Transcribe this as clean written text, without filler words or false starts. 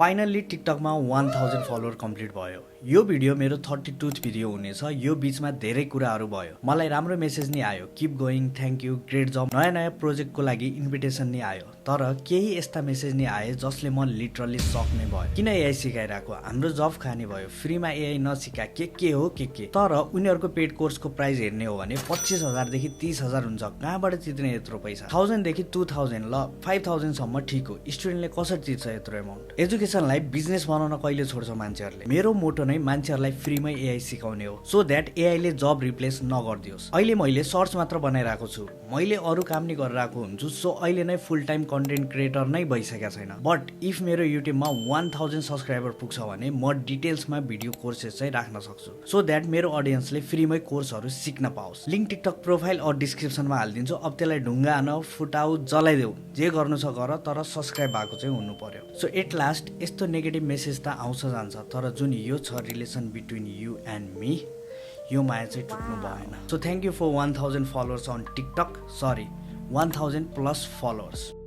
Finally टिकटकमा 1000 follower complete भयो। यो video मेरो 32th भिडियो हुनेछ। यो बीचमा धेरै कुराहरू भयो। मलाई राम्रो मेसेज नि आयो, keep going, thank you, great job, नयाँ प्रोजेक्टको लागि इन्भिटेसन नि आयो। तर केही यस्ता मेसेज नि आए जसले म लिटरली सक नै भयो। किन एआई सिकाइरहेको? हाम्रो जब खाने भयो। फ्रीमा एआई नसिका के हो के। तर उनीहरूको पेड कोर्सको प्राइस हेर्ने हो भने 25,000 देखि 30,000 हुन्छ। कहाँबाट तिर्ने यत्रो पैसा? 1000 देखि 2000 ल 5000 सम्म ठीक हो। स्टुडेन्टले कसरी तिर्छ यत्रो एमाउन्ट? एजुकेसनलाई बिजनेस बनाउन कहिले छोड्छ मान्छेहरूले? मेरो मोटो नै मान्छेहरूलाई फ्रीमै एआई सिकाउने हो, सो द्याट एआईले जब रिप्लेस नगरिदियोस्। अहिले मैले सर्च मात्र बनाइरहेको छु, मैले अरू काम नि गरिरहेको हुन्छु, सो अहिले नै फुल टाइम कन्टेन्ट क्रिएटर नै भइसकेको छैन। बट इफ मेरो युट्युबमा 1000 सब्सक्राइबर पुग्छ भने म डिटेल्समा भिडियो कोर्सेस चाहिँ राख्न सक्छु, सो द्याट मेरो अडियन्सले फ्रीमै कोर्सहरू सिक्न पाओस्। लिङ्क टिकटक प्रोफाइल और डिस्क्रिप्सनमा हालिदिन्छु। अब त्यसलाई ढुङ्गा हान, फुटाउ, जलाइदेऊ, जे गर्नु छ गर, तर सब्सक्राइब भएको चाहिँ हुनु पर्यो। सो एट लास्ट यस्तो नेगेटिभ मेसेज त आउँछ जान्छ, तर जुन यो छ relation between you and me, यो माया चाहिँ टुट्नु भएन। So thank you for 1000 followers on TikTok, sorry 1000 plus followers.